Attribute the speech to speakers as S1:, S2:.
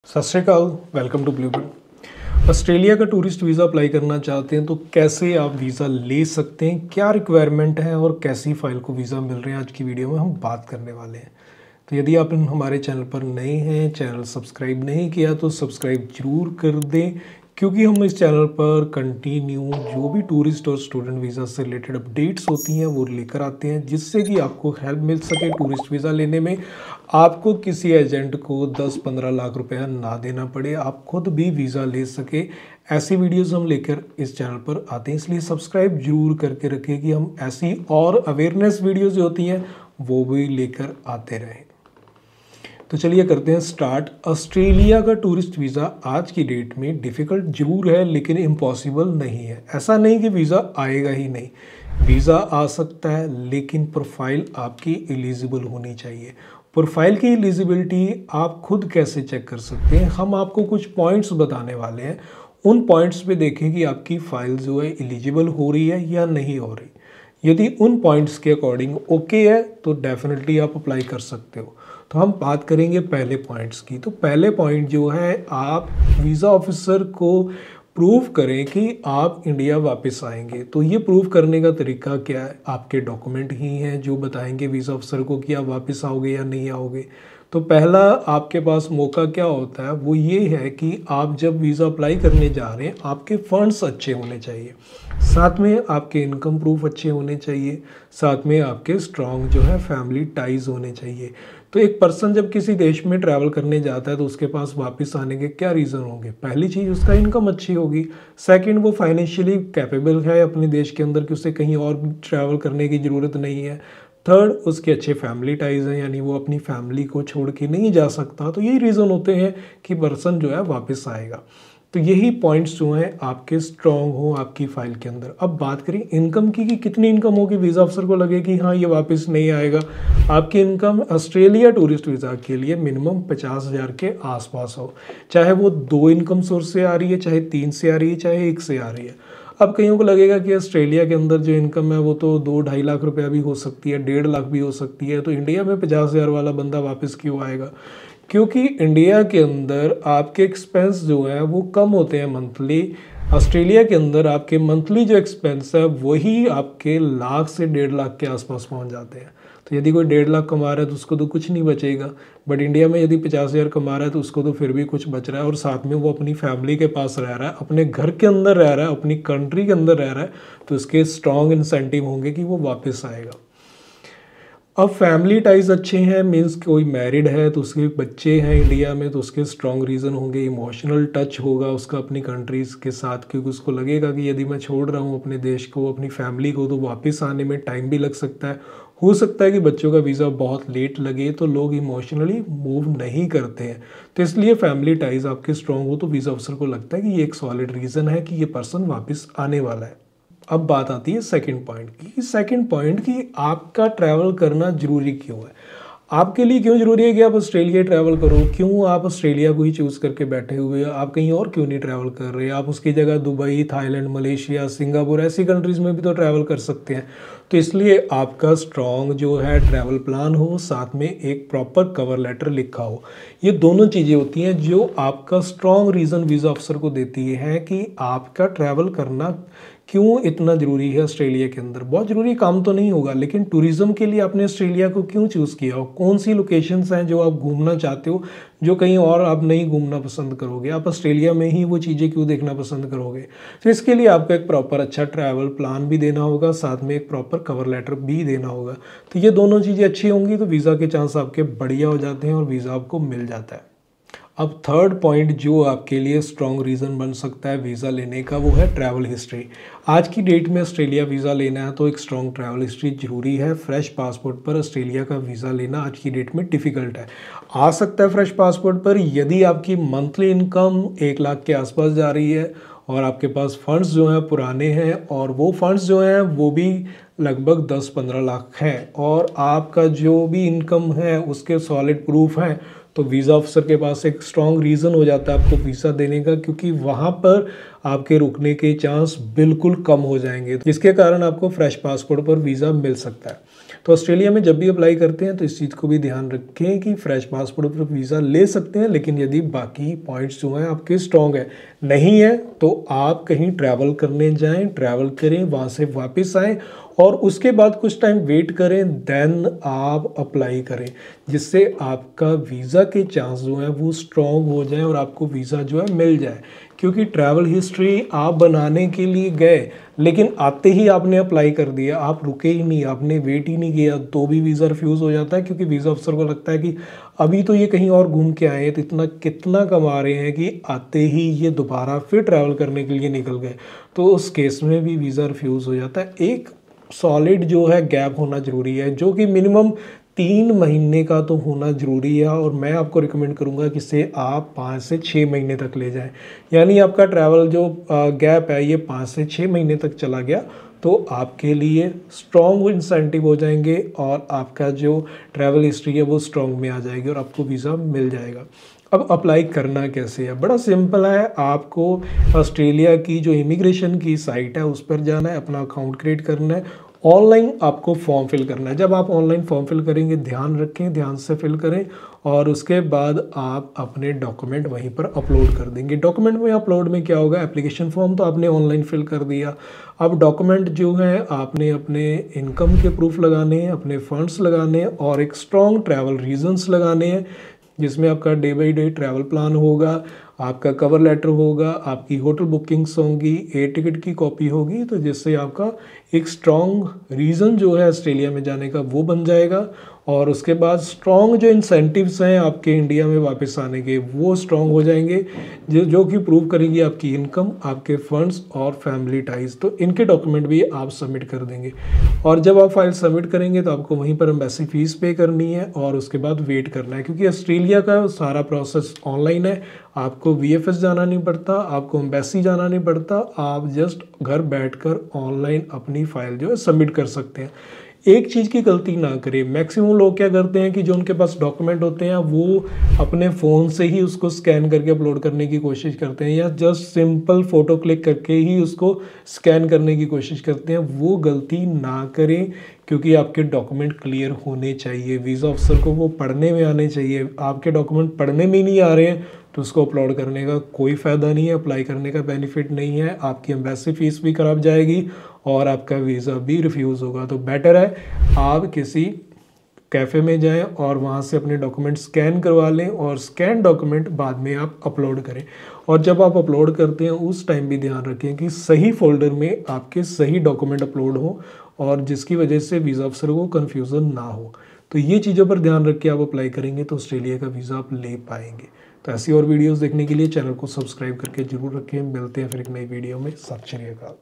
S1: सत श्री अकाल, welcome to Bluebird. Australia का टूरिस्ट वीज़ा अप्लाई करना चाहते हैं तो कैसे आप वीज़ा ले सकते हैं, क्या रिक्वायरमेंट है और कैसी फ़ाइल को वीज़ा मिल रहे हैं, आज की वीडियो में हम बात करने वाले हैं। तो यदि आप हमारे चैनल पर नए हैं, चैनल सब्सक्राइब नहीं किया तो सब्सक्राइब जरूर कर दें, क्योंकि हम इस चैनल पर कंटिन्यू जो भी टूरिस्ट और स्टूडेंट वीज़ा से रिलेटेड अपडेट्स होती हैं वो लेकर आते हैं, जिससे कि आपको हेल्प मिल सके टूरिस्ट वीज़ा लेने में। आपको किसी एजेंट को 10-15 लाख रुपया ना देना पड़े, आप खुद भी वीज़ा ले सके। ऐसी वीडियोस हम लेकर इस चैनल पर आते हैं, इसलिए सब्सक्राइब जरूर करके रखें कि हम ऐसी और अवेयरनेस वीडियोस जो होती हैं वो भी लेकर आते रहें। तो चलिए करते हैं स्टार्ट। ऑस्ट्रेलिया का टूरिस्ट वीज़ा आज की डेट में डिफ़िकल्ट जरूर है, लेकिन इम्पॉसिबल नहीं है। ऐसा नहीं कि वीज़ा आएगा ही नहीं, वीज़ा आ सकता है, लेकिन प्रोफाइल आपकी एलिजिबल होनी चाहिए। प्रोफाइल की एलिजिबिलिटी आप खुद कैसे चेक कर सकते हैं, हम आपको कुछ पॉइंट्स बताने वाले हैं। उन पॉइंट्स पे देखें कि आपकी फ़ाइल जो है एलिजिबल हो रही है या नहीं हो रही। यदि उन पॉइंट्स के अकॉर्डिंग ओके है तो डेफिनेटली आप अप्लाई कर सकते हो। तो हम बात करेंगे पहले पॉइंट्स की। तो पहले पॉइंट जो है, आप वीज़ा ऑफिसर को प्रूव करें कि आप इंडिया वापस आएंगे। तो ये प्रूव करने का तरीका क्या है, आपके डॉक्यूमेंट ही हैं जो बताएंगे वीज़ा ऑफिसर को कि आप वापस आओगे या नहीं आओगे। तो पहला आपके पास मौका क्या होता है, वो ये है कि आप जब वीज़ा अप्लाई करने जा रहे हैं आपके फंड्स अच्छे होने चाहिए, साथ में आपके इनकम प्रूफ अच्छे होने चाहिए, साथ में आपके स्ट्रॉन्ग जो है फैमिली टाइज होने चाहिए। तो एक पर्सन जब किसी देश में ट्रैवल करने जाता है तो उसके पास वापस आने के क्या रीज़न होंगे। पहली चीज़, उसका इनकम अच्छी होगी। सेकंड, वो फाइनेंशियली कैपेबल है अपने देश के अंदर कि उसे कहीं और ट्रैवल करने की ज़रूरत नहीं है। थर्ड, उसके अच्छे फैमिली टाइज हैं, यानी वो अपनी फैमिली को छोड़ के नहीं जा सकता। तो यही रीज़न होते हैं कि पर्सन जो है वापस आएगा। तो यही पॉइंट्स जो हैं आपके स्ट्रॉन्ग हो आपकी फ़ाइल के अंदर। अब बात करें इनकम की कि कितनी इनकम होगी वीज़ा अफसर को लगे कि हाँ ये वापस नहीं आएगा। आपकी इनकम ऑस्ट्रेलिया टूरिस्ट वीज़ा के लिए मिनिमम 50,000 के आसपास हो, चाहे वो 2 इनकम सोर्स से आ रही है, चाहे 3 से आ रही है, चाहे 1 से आ रही है। अब कईयों को लगेगा कि ऑस्ट्रेलिया के अंदर जो इनकम है वो तो 2-2.5 लाख रुपया भी हो सकती है, 1.5 लाख भी हो सकती है। तो इंडिया में 50,000 वाला बंदा वापस क्यों आएगा? क्योंकि इंडिया के अंदर आपके एक्सपेंस जो है वो कम होते हैं मंथली। ऑस्ट्रेलिया के अंदर आपके मंथली जो एक्सपेंस है वही आपके लाख से 1.5 लाख के आसपास पहुंच जाते हैं। तो यदि कोई 1.5 लाख कमा रहा है तो उसको तो कुछ नहीं बचेगा, बट इंडिया में यदि 50,000 कमा रहा है तो उसको तो फिर भी कुछ बच रहा है, और साथ में वो अपनी फैमिली के पास रह रहा है, अपने घर के अंदर रह रहा है, अपनी कंट्री के अंदर रह रहा है। तो उसके स्ट्रॉन्ग इंसेंटिव होंगे कि वो वापस आएगा। अब फैमिली टाइज अच्छे हैं, मीन्स कोई मैरिड है तो उसके बच्चे हैं इंडिया में, तो उसके स्ट्रॉन्ग रीज़न होंगे। इमोशनल टच होगा उसका अपनी कंट्रीज़ के साथ, क्योंकि उसको लगेगा कि यदि मैं छोड़ रहा हूँ अपने देश को, अपनी फैमिली को, तो वापस आने में टाइम भी लग सकता है। हो सकता है कि बच्चों का वीज़ा बहुत लेट लगे, तो लोग इमोशनली मूव नहीं करते हैं। तो इसलिए फैमिली टाइज आपके स्ट्रॉन्ग हो तो वीज़ा अफसर को लगता है कि ये एक सॉलिड रीज़न है कि ये पर्सन वापस आने वाला है। अब बात आती है सेकंड पॉइंट की। सेकंड पॉइंट कि आपका ट्रैवल करना ज़रूरी क्यों है, आपके लिए क्यों ज़रूरी है कि आप ऑस्ट्रेलिया ट्रैवल करो। क्यों आप ऑस्ट्रेलिया को ही चूज़ करके बैठे हुए हैं, आप कहीं और क्यों नहीं ट्रैवल कर रहे? आप उसकी जगह दुबई, थाईलैंड, मलेशिया, सिंगापुर ऐसी कंट्रीज़ में भी तो ट्रैवल कर सकते हैं। तो इसलिए आपका स्ट्रॉन्ग जो है ट्रैवल प्लान हो, साथ में एक प्रॉपर कवर लेटर लिखा हो। ये दोनों चीज़ें होती हैं जो आपका स्ट्रॉन्ग रीज़न वीज़ा अफसर को देती है कि आपका ट्रैवल करना क्यों इतना ज़रूरी है ऑस्ट्रेलिया के अंदर। बहुत ज़रूरी काम तो नहीं होगा, लेकिन टूरिज़्म के लिए आपने ऑस्ट्रेलिया को क्यों चूज़ किया हो, कौन सी लोकेशंस हैं जो आप घूमना चाहते हो, जो कहीं और आप नहीं घूमना पसंद करोगे, आप ऑस्ट्रेलिया में ही वो चीज़ें क्यों देखना पसंद करोगे। तो इसके लिए आपको एक प्रॉपर अच्छा ट्रैवल प्लान भी देना होगा, साथ में एक प्रॉपर कवर लेटर भी देना होगा। तो ये दोनों चीज़ें अच्छी होंगी तो वीज़ा के चांस आपके बढ़िया हो जाते हैं और वीज़ा आपको मिल जाता है। अब थर्ड पॉइंट जो आपके लिए स्ट्रॉन्ग रीज़न बन सकता है वीज़ा लेने का, वो है ट्रैवल हिस्ट्री। आज की डेट में ऑस्ट्रेलिया वीज़ा लेना है तो एक स्ट्रॉन्ग ट्रैवल हिस्ट्री ज़रूरी है। फ्रेश पासपोर्ट पर ऑस्ट्रेलिया का वीज़ा लेना आज की डेट में डिफ़िकल्ट है। आ सकता है फ्रेश पासपोर्ट पर यदि आपकी मंथली इनकम 1 लाख के आसपास जा रही है और आपके पास फंड्स जो हैं पुराने हैं, और वो फंड्स जो हैं वो भी लगभग 10-15 लाख हैं, और आपका जो भी इनकम है उसके सॉलिड प्रूफ हैं, तो वीज़ा अफसर के पास एक स्ट्रॉन्ग रीज़न हो जाता है आपको वीज़ा देने का, क्योंकि वहाँ पर आपके रुकने के चांस बिल्कुल कम हो जाएंगे, जिसके कारण आपको फ्रेश पासपोर्ट पर वीज़ा मिल सकता है। तो ऑस्ट्रेलिया में जब भी अप्लाई करते हैं तो इस चीज़ को भी ध्यान रखें कि फ्रेश पासपोर्ट पर वीज़ा ले सकते हैं, लेकिन यदि बाकी पॉइंट्स जो हैं आपके स्ट्रॉन्ग है, नहीं है तो आप कहीं ट्रैवल करने जाएं, ट्रैवल करें, वहाँ से वापस आएँ और उसके बाद कुछ टाइम वेट करें, देन आप अप्लाई करें, जिससे आपका वीज़ा के चांस जो हैं वो स्ट्रॉन्ग हो जाए और आपको वीज़ा जो है मिल जाए। क्योंकि ट्रैवल हिस्ट्री आप बनाने के लिए गए लेकिन आते ही आपने अप्लाई कर दिया, आप रुके ही नहीं, आपने वेट ही नहीं किया, तो भी वीज़ा रिफ्यूज़ हो जाता है। क्योंकि वीज़ा अफसर को लगता है कि अभी तो ये कहीं और घूम के आए हैं, तो इतना कितना कमा रहे हैं कि आते ही ये दोबारा फिर ट्रैवल करने के लिए निकल गए, तो उस केस में भी वीज़ा रिफ्यूज़ हो जाता है। एक सॉलिड जो है गैप होना ज़रूरी है, जो कि मिनिमम 3 महीने का तो होना ज़रूरी है। और मैं आपको रिकमेंड करूंगा कि इसे आप 5 से 6 महीने तक ले जाएं। यानी आपका ट्रैवल जो गैप है ये 5 से 6 महीने तक चला गया तो आपके लिए स्ट्रॉन्ग इंसेंटिव हो जाएंगे और आपका जो ट्रैवल हिस्ट्री है वो स्ट्रॉन्ग में आ जाएगी और आपको वीज़ा मिल जाएगा। अब अप्लाई करना कैसे है, बड़ा सिंपल है। आपको ऑस्ट्रेलिया की जो इमिग्रेशन की साइट है उस पर जाना है, अपना अकाउंट क्रिएट करना है, ऑनलाइन आपको फॉर्म फिल करना है। जब आप ऑनलाइन फॉर्म फिल करेंगे ध्यान रखें, ध्यान से फिल करें और उसके बाद आप अपने डॉक्यूमेंट वहीं पर अपलोड कर देंगे। डॉक्यूमेंट में अपलोड में क्या होगा, एप्लीकेशन फॉर्म तो आपने ऑनलाइन फिल कर दिया, अब डॉक्यूमेंट जो है आपने अपने इनकम के प्रूफ लगाने हैं, अपने फंड्स लगाने हैं और एक स्ट्रॉन्ग ट्रैवल रीजंस लगाने हैं, जिसमें आपका day by day travel plan होगा, आपका कवर लेटर होगा, आपकी होटल बुकिंग्स होंगी, एयर टिकट की कॉपी होगी, तो जिससे आपका एक स्ट्रॉन्ग रीज़न जो है ऑस्ट्रेलिया में जाने का वो बन जाएगा। और उसके बाद स्ट्रॉन्ग जो इंसेंटिव्स हैं आपके इंडिया में वापस आने के वो स्ट्रॉन्ग हो जाएंगे, जो कि प्रूव करेंगी आपकी इनकम, आपके फंड्स और फैमिली टाइज। तो इनके डॉक्यूमेंट भी आप सबमिट कर देंगे और जब आप फाइल सबमिट करेंगे तो आपको वहीं पर एम्बेसी फीस पे करनी है और उसके बाद वेट करना है। क्योंकि ऑस्ट्रेलिया का सारा प्रोसेस ऑनलाइन है, आपको वीएफएस जाना नहीं पड़ता, आपको एम्बेसी जाना नहीं पड़ता, आप जस्ट घर बैठकर ऑनलाइन अपनी फाइल जो है सबमिट कर सकते हैं। एक चीज़ की गलती ना करें, मैक्सिमम लोग क्या करते हैं कि जो उनके पास डॉक्यूमेंट होते हैं वो अपने फ़ोन से ही उसको स्कैन करके अपलोड करने की कोशिश करते हैं या जस्ट सिंपल फ़ोटो क्लिक करके ही उसको स्कैन करने की कोशिश करते हैं। वो गलती ना करें क्योंकि आपके डॉक्यूमेंट क्लियर होने चाहिए, वीज़ा अफसर को वो पढ़ने में आने चाहिए। आपके डॉक्यूमेंट पढ़ने में नहीं आ रहे हैं तो उसको अपलोड करने का कोई फ़ायदा नहीं है, अप्लाई करने का बेनिफिट नहीं है, आपकी एम्बेसी फ़ीस भी खराब जाएगी और आपका वीज़ा भी रिफ्यूज़ होगा। तो बेटर है आप किसी कैफ़े में जाएं और वहां से अपने डॉक्यूमेंट स्कैन करवा लें और स्कैन डॉक्यूमेंट बाद में आप अपलोड करें। और जब आप अपलोड करते हैं उस टाइम भी ध्यान रखें कि सही फोल्डर में आपके सही डॉक्यूमेंट अपलोड हो और जिसकी वजह से वीज़ा अफसर को कन्फ्यूज़न ना हो। तो ये चीज़ों पर ध्यान रख के आप अप्लाई करेंगे तो ऑस्ट्रेलिया का वीज़ा आप ले पाएंगे। तो ऐसी और वीडियोस देखने के लिए चैनल को सब्सक्राइब करके जरूर रखें। मिलते हैं फिर एक नई वीडियो में। सत श्री अकाल।